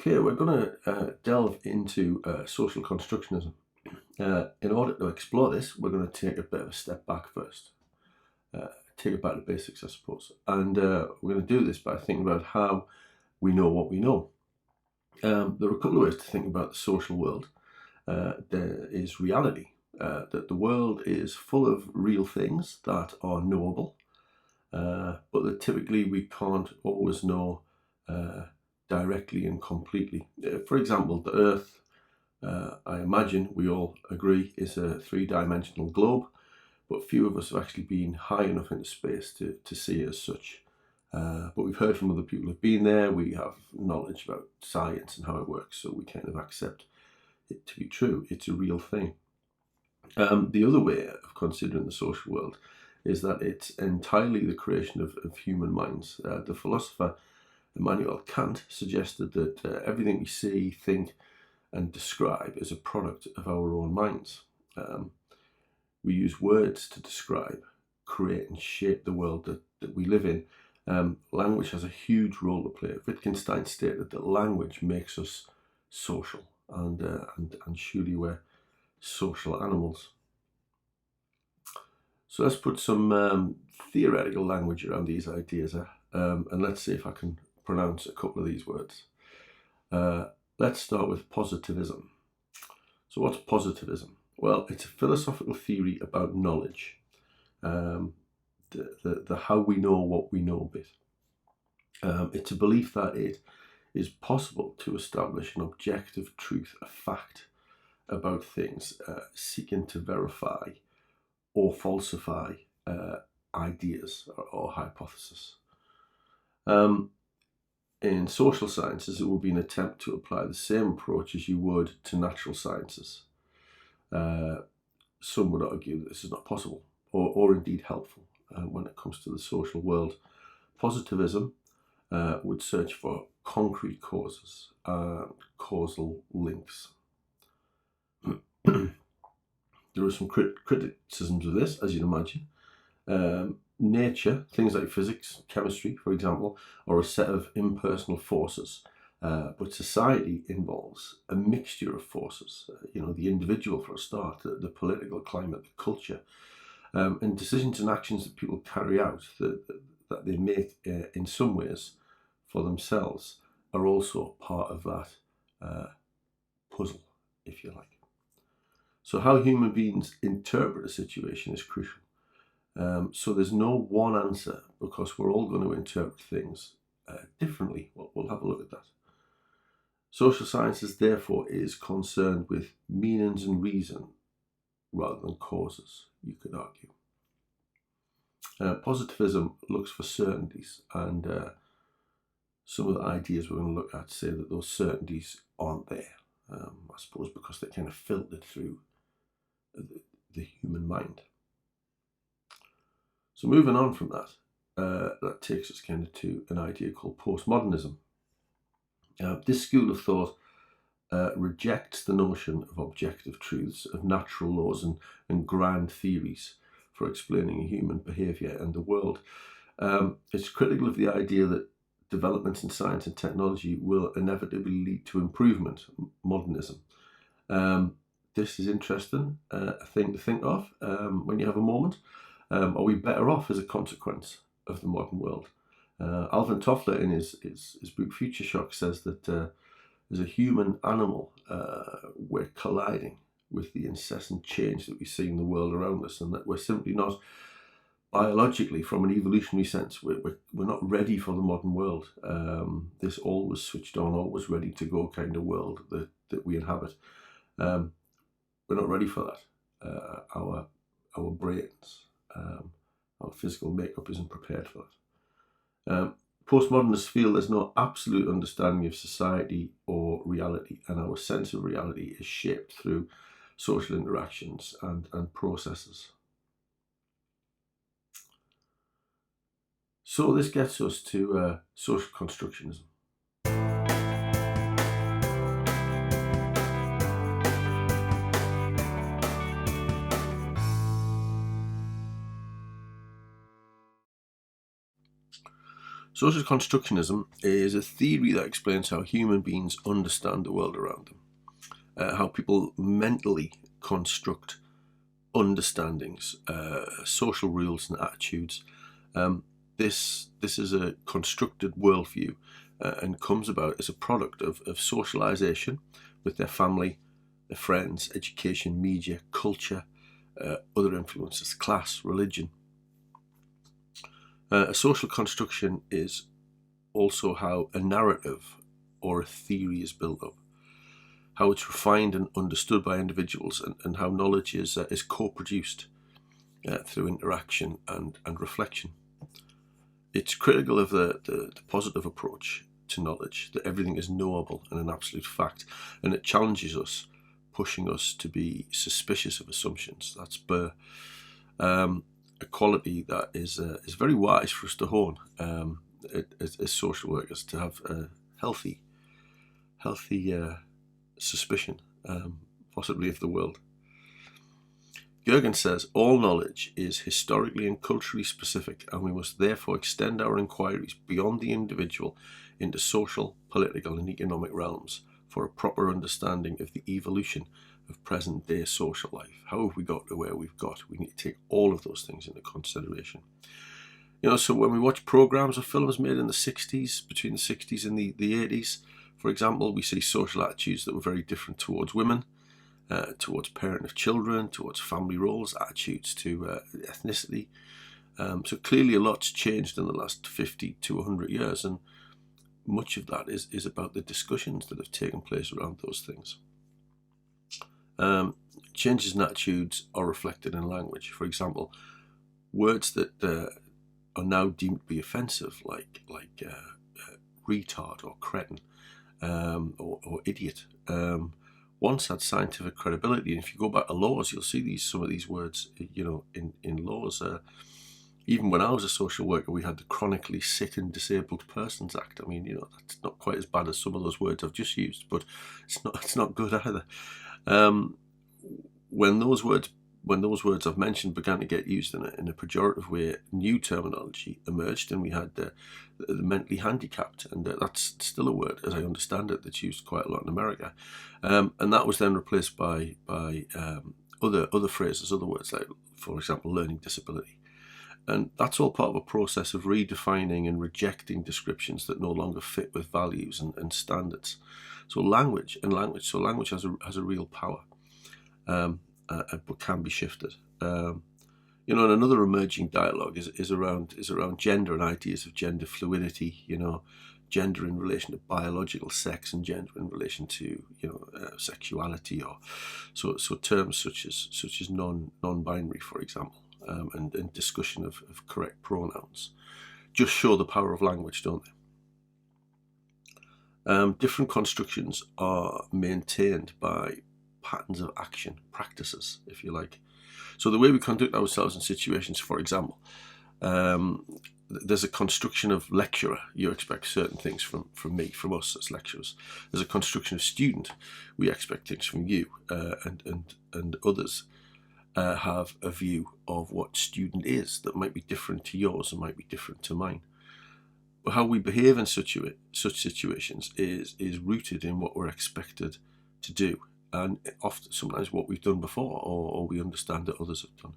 Okay, we're going to delve into social constructionism. In order to explore this, we're going to take a bit of a step back first, take it back to basics, I suppose. And we're going to do this by thinking about how we know what we know. There are a couple of ways to think about the social world. There is reality, that the world is full of real things that are knowable, but that typically we can't always know directly and completely. For example, the Earth, I imagine we all agree, is a three-dimensional globe, but few of us have actually been high enough into space to see it as such. But we've heard from other people who've been there, we have knowledge about science and how it works, so we kind of accept it to be true. It's a real thing. The other way of considering the social world is that it's entirely the creation of human minds. The philosopher Immanuel Kant suggested that everything we see, think, and describe is a product of our own minds. We use words to describe, create, and shape the world that we live in. Language has a huge role to play. Wittgenstein stated that language makes us social, and surely we're social animals. So let's put some theoretical language around these ideas, and let's see if I can pronounce a couple of these words. Let's start with positivism. So what's positivism? Well, it's a philosophical theory about knowledge, the how we know what we know bit. It's a belief that it is possible to establish an objective truth, a fact about things, seeking to verify or falsify ideas or hypotheses. In social sciences, it would be an attempt to apply the same approach as you would to natural sciences. Some would argue that this is not possible or indeed helpful when it comes to the social world. Positivism would search for concrete causes, causal links. There are some criticisms of this, as you'd imagine. Nature, things like physics, chemistry, for example, are a set of impersonal forces, but society involves a mixture of forces. The individual for a start, the political climate, the culture, and decisions and actions that people carry out that they make in some ways for themselves are also part of that puzzle, if you like. So how human beings interpret a situation is crucial. So there's no one answer, because we're all going to interpret things differently. We'll have a look at that. Social sciences, therefore, is concerned with meanings and reason rather than causes, you could argue. Positivism looks for certainties, and some of the ideas we're going to look at say that those certainties aren't there, I suppose because they're kind of filtered through the human mind. So moving on from that, that takes us kind of to an idea called postmodernism. This school of thought rejects the notion of objective truths, of natural laws and grand theories for explaining human behaviour and the world. It's critical of the idea that developments in science and technology will inevitably lead to improvement, modernism. This is interesting, a thing to think of when you have a moment. Are we better off as a consequence of the modern world? Alvin Toffler, in his book Future Shock, says that as a human animal, we're colliding with the incessant change that we see in the world around us, and that we're simply not, biologically, from an evolutionary sense, we're not ready for the modern world. This always switched on, always ready to go kind of world that we inhabit. We're not ready for that. Our brains, our physical makeup isn't prepared for that. Postmodernists feel there's no absolute understanding of society or reality, and our sense of reality is shaped through social interactions and processes. So this gets us to social constructionism. Social constructionism is a theory that explains how human beings understand the world around them, how people mentally construct understandings, social rules and attitudes. This is a constructed worldview and comes about as a product of socialization with their family, their friends, education, media, culture, other influences, class, religion. A social construction is also how a narrative or a theory is built up, how it's refined and understood by individuals, and how knowledge is co-produced through interaction and reflection. It's critical of the positive approach to knowledge, that everything is knowable and an absolute fact, and it challenges us, pushing us to be suspicious of assumptions. That's a quality that is very wise for us to hone as social workers, to have a healthy suspicion, possibly of the world. Jürgen says, all knowledge is historically and culturally specific, and we must therefore extend our inquiries beyond the individual into social, political and economic realms for a proper understanding of the evolution of present-day social life. How have we got to where we've got? We need to take all of those things into consideration. So when we watch programs or films made in the 60s, between the 60s and the 80s, for example, we see social attitudes that were very different towards women, towards parent of children, towards family roles, attitudes to ethnicity. So clearly a lot's changed in the last 50 to 100 years, and much of that is about the discussions that have taken place around those things. Changes in attitudes are reflected in language. For example, words that are now deemed to be offensive, like retard or cretin or idiot, once had scientific credibility. And if you go back to laws, you'll see some of these words, in laws. Even when I was a social worker, we had the Chronically Sick and Disabled Persons Act. I mean, that's not quite as bad as some of those words I've just used, but it's not good either. When those words I've mentioned began to get used in a pejorative way, new terminology emerged, and we had the mentally handicapped, and that's still a word, as I understand it, that's used quite a lot in America, and that was then replaced by other phrases, other words, like, for example, learning disability. And that's all part of a process of redefining and rejecting descriptions that no longer fit with values and standards. So language has a real power, but can be shifted. And another emerging dialogue is around gender and ideas of gender fluidity. Gender in relation to biological sex, and gender in relation to sexuality, or so terms such as non-binary, for example. And discussion of correct pronouns just show the power of language, don't they? Different constructions are maintained by patterns of action, practices, if you like. So the way we conduct ourselves in situations, for example, there's a construction of lecturer. You expect certain things from me, from us as lecturers. There's a construction of student. We expect things from you, and others have a view of what student is that might be different to yours and might be different to mine. But how we behave in such situations is rooted in what we're expected to do, and often sometimes what we've done before, or we understand that others have done.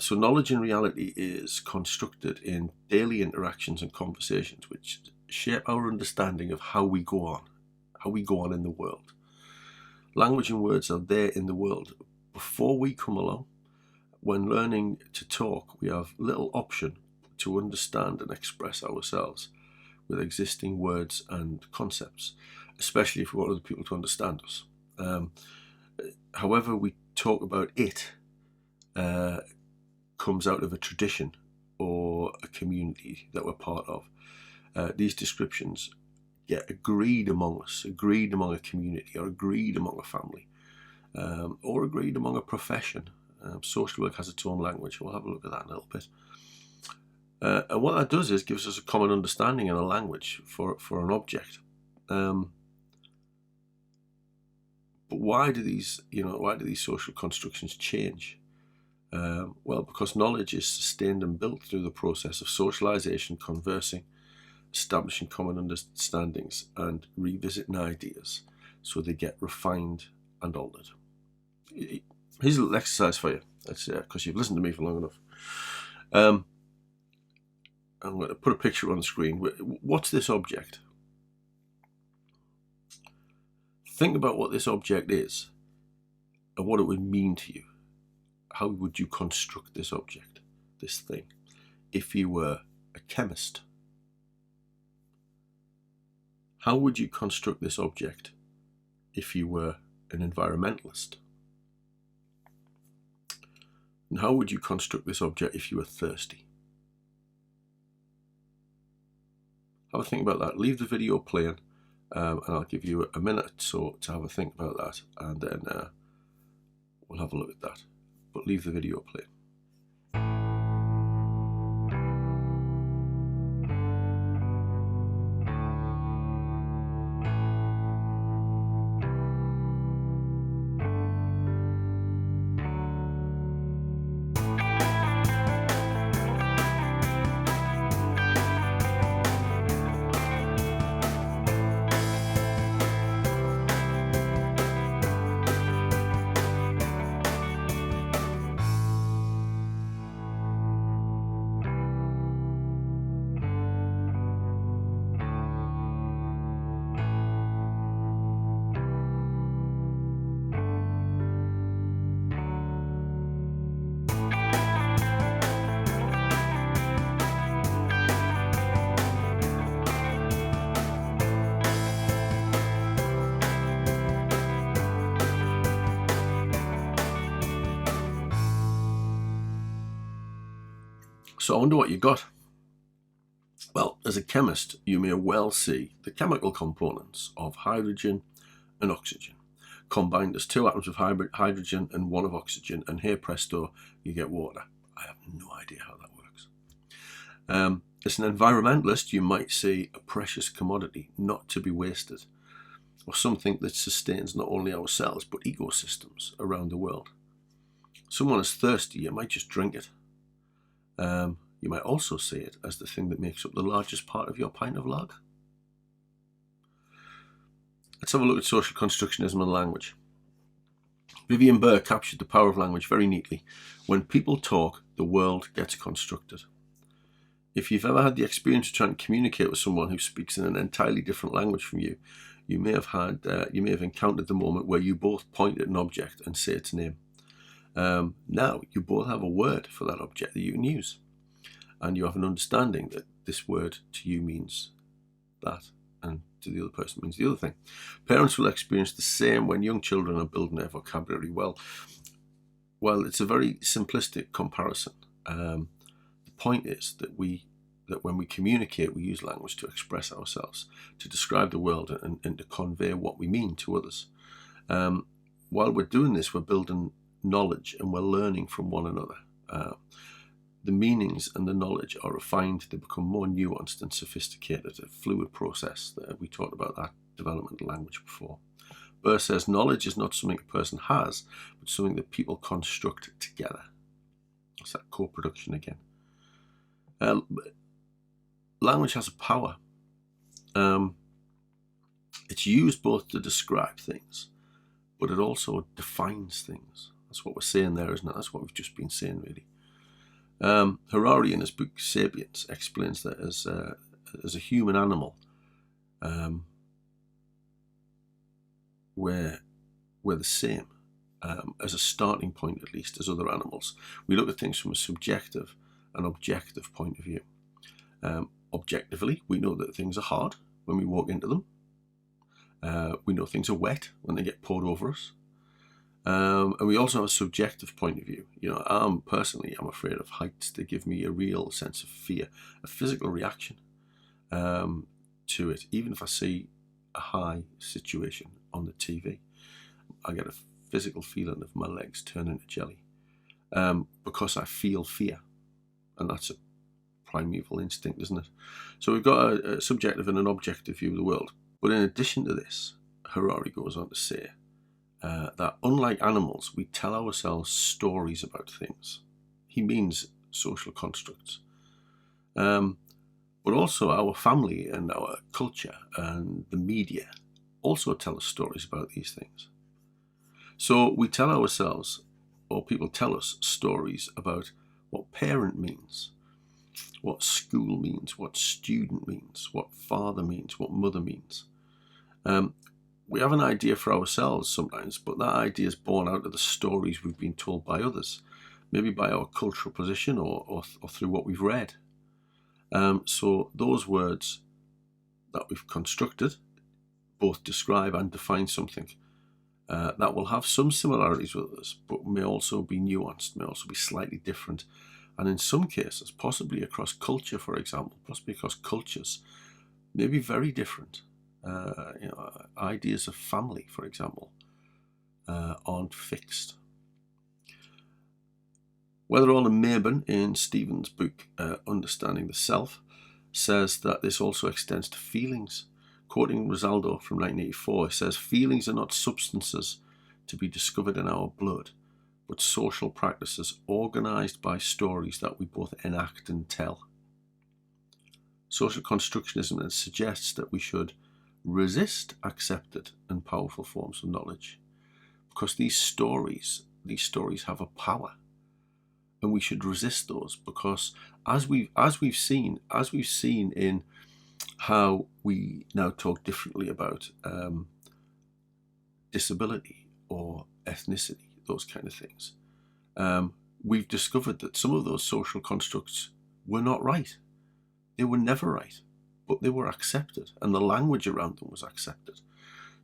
So knowledge in reality is constructed in daily interactions and conversations, which shape our understanding of how we go on in the world. Language and words are there in the world before we come along. When learning to talk, we have little option to understand and express ourselves with existing words and concepts, especially if we want other people to understand us. However we talk about it comes out of a tradition or a community that we're part of. These descriptions get agreed among us, agreed among a community, or agreed among a family, or agreed among a profession. Social work has its own language. We'll have a look at that in a little bit. And what that does is gives us a common understanding and a language for an object. But why do these social constructions change? Well, because knowledge is sustained and built through the process of socialization, conversing, establishing common understandings and revisiting ideas so they get refined and altered. Here's a little exercise for you. That's because you've listened to me for long enough. I'm going to put a picture on the screen. What's this object? Think about what this object is and what it would mean to you. How would you construct this object, this thing, if you were a chemist? How would you construct this object if you were an environmentalist? And how would you construct this object if you were thirsty? Have a think about that. Leave the video playing, and I'll give you a minute or so to have a think about that, and then we'll have a look at that. But leave the video playing. So I wonder what you got. Well, as a chemist, you may well see the chemical components of hydrogen and oxygen combined as two atoms of hydrogen and one of oxygen, and here presto, you get water. I have no idea how that works. As an environmentalist, you might see a precious commodity not to be wasted, or something that sustains not only ourselves but ecosystems around the world. Someone is thirsty, you might just drink it. You might also see it as the thing that makes up the largest part of your pint of lager. Let's have a look at social constructionism and language. Vivian Burr captured the power of language very neatly. When people talk, the world gets constructed. If you've ever had the experience of trying to communicate with someone who speaks in an entirely different language from you, you may have encountered the moment where you both point at an object and say its name. Now you both have a word for that object that you can use, and you have an understanding that this word to you means that, and to the other person means the other thing. Parents will experience the same when young children are building their vocabulary. Well, it's a very simplistic comparison. The point is that when we communicate, we use language to express ourselves, to describe the world, and to convey what we mean to others. While we're doing this, we're building knowledge and we're learning from one another. The meanings and the knowledge are refined, they become more nuanced and sophisticated, a fluid process. We talked about that development of language before. Burr says knowledge is not something a person has, but something that people construct together. That's that co-production again. Language has a power. It's used both to describe things, but it also defines things. That's what we're saying there, isn't it? That's what we've just been saying, really. Harari, in his book *Sapiens*, explains that as a human animal, we're the same as a starting point, at least, as other animals. We look at things from a subjective and objective point of view. Objectively, we know that things are hard when we walk into them. We know things are wet when they get poured over us. And we also have a subjective point of view. You know, I'm afraid of heights. They give me a real sense of fear, a physical reaction to it. Even if I see a high situation on the TV, I get a physical feeling of my legs turning to jelly because I feel fear. And that's a primeval instinct, isn't it? So we've got a subjective and an objective view of the world. But in addition to this, Harari goes on to say that unlike animals, we tell ourselves stories about things. He means social constructs. But also our family and our culture and the media also tell us stories about these things. So we tell ourselves, or people tell us stories about what parent means, what school means, what student means, what father means, what mother means. We have an idea for ourselves sometimes, but that idea is born out of the stories we've been told by others, maybe by our cultural position or through what we've read. So those words that we've constructed both describe and define something that will have some similarities with others, but may also be nuanced, may also be slightly different, and in some cases, possibly across culture, for example, possibly across cultures, may be very different. Ideas of family, for example, aren't fixed. Weatherall and Mabon in Stephen's book, Understanding the Self, says that this also extends to feelings. Quoting Rosaldo from 1984, he says, "Feelings are not substances to be discovered in our blood, but social practices organised by stories that we both enact and tell." Social constructionism then suggests that we should resist accepted and powerful forms of knowledge, because these stories have a power, and we should resist those, because as we've seen in how we now talk differently about disability or ethnicity, those kind of things, we've discovered that some of those social constructs were not right. They were never right, but they were accepted, and the language around them was accepted.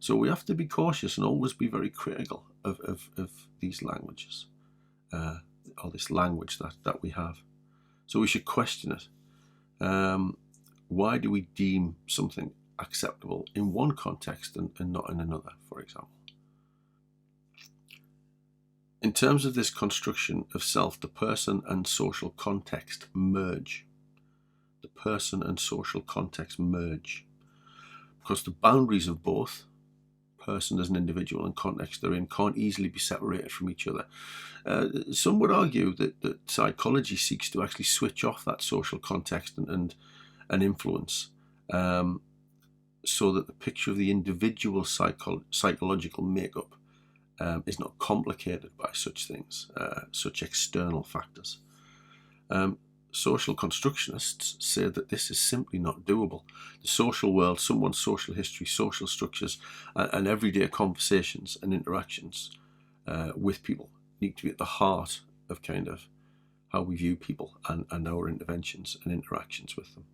So we have to be cautious and always be very critical of these languages, or this language that we have. So we should question it. Why do we deem something acceptable in one context and not in another, for example? In terms of this construction of self, the person and social context merge. The person and social context merge, because the boundaries of both person as an individual and context they're in can't easily be separated from each other. Some would argue that psychology seeks to actually switch off that social context and influence, so that the picture of the individual psychological makeup is not complicated by such things, such external factors. Social constructionists say that this is simply not doable. The social world, someone's social history, social structures, and everyday conversations and interactions with people need to be at the heart of kind of how we view people and our interventions and interactions with them.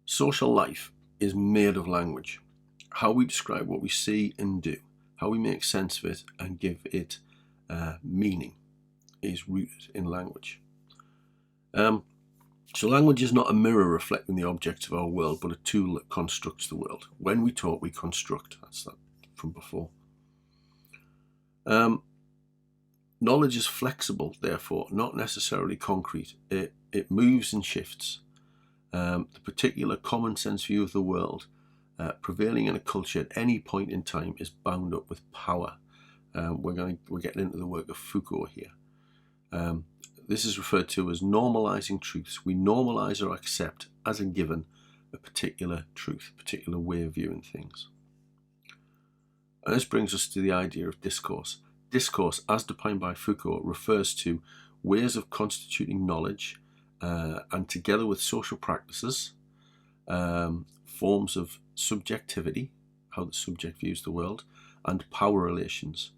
Social life is made of language. How we describe what we see and do, how we make sense of it and give it meaning, is rooted in language. So language is not a mirror reflecting the objects of our world, but a tool that constructs the world. When we talk, we construct. That's that from before. Knowledge is flexible, therefore, not necessarily concrete. It moves and shifts. The particular common sense view of the world prevailing in a culture at any point in time is bound up with power. We're getting into the work of Foucault here. This is referred to as normalizing truths. We normalize or accept as a given a particular truth, a particular way of viewing things. And this brings us to the idea of discourse. Discourse, as defined by Foucault, refers to ways of constituting knowledge and, together with social practices, forms of subjectivity, how the subject views the world, and power relations.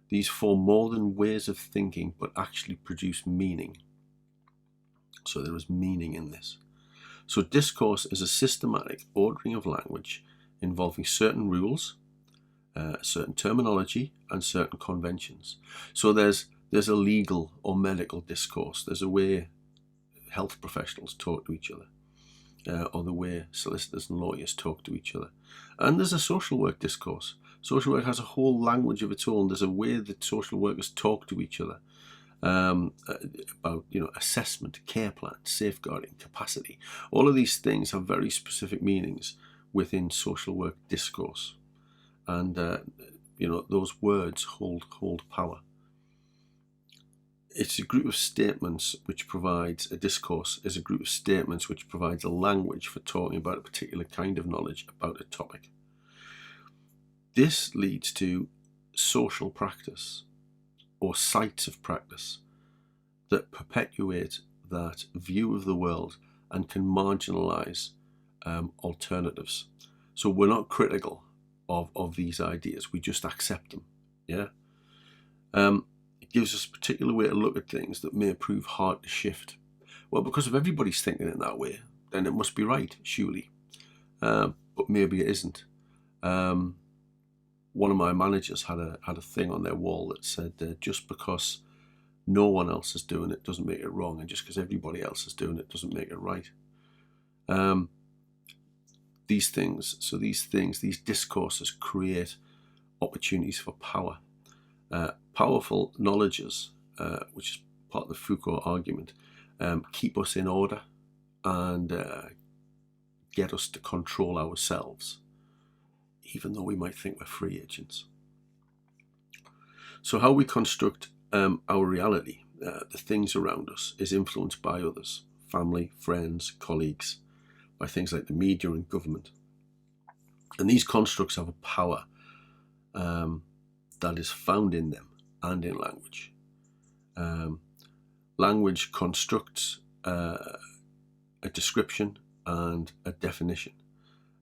These form more than ways of thinking, but actually produce meaning. So there is meaning in this. So discourse is a systematic ordering of language involving certain rules, certain terminology, and certain conventions. So there's a legal or medical discourse. There's a way health professionals talk to each other, or the way solicitors and lawyers talk to each other. And there's a social work discourse. Social work has a whole language of its own. There's a way that social workers talk to each other about, assessment, care plan, safeguarding, capacity. All of these things have very specific meanings within social work discourse. and those words hold power. It's a group of statements which provides a discourse, is a group of statements which provides a language for talking about a particular kind of knowledge about a topic. This leads to social practice or sites of practice that perpetuate that view of the world and can marginalize alternatives. So we're not critical of these ideas, we just accept them. Yeah. It gives us a particular way to look at things that may prove hard to shift. Well, because if everybody's thinking in that way, then it must be right, surely. But maybe it isn't. One of my managers had a thing on their wall that said, just because no one else is doing it doesn't make it wrong, and just because everybody else is doing it doesn't make it right. These discourses create opportunities for power. Powerful knowledges, which is part of the Foucault argument, keep us in order and get us to control ourselves, even though we might think we're free agents. So how we construct our reality, the things around us, is influenced by others, family, friends, colleagues, by things like the media and government. And these constructs have a power that is found in them and in language. Language constructs a description and a definition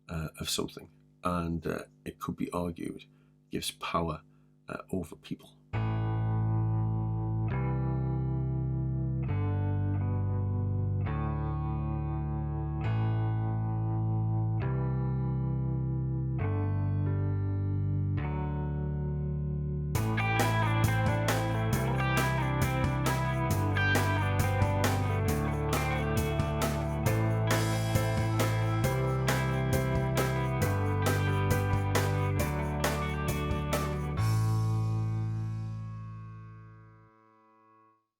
of something, and it could be argued gives power over people.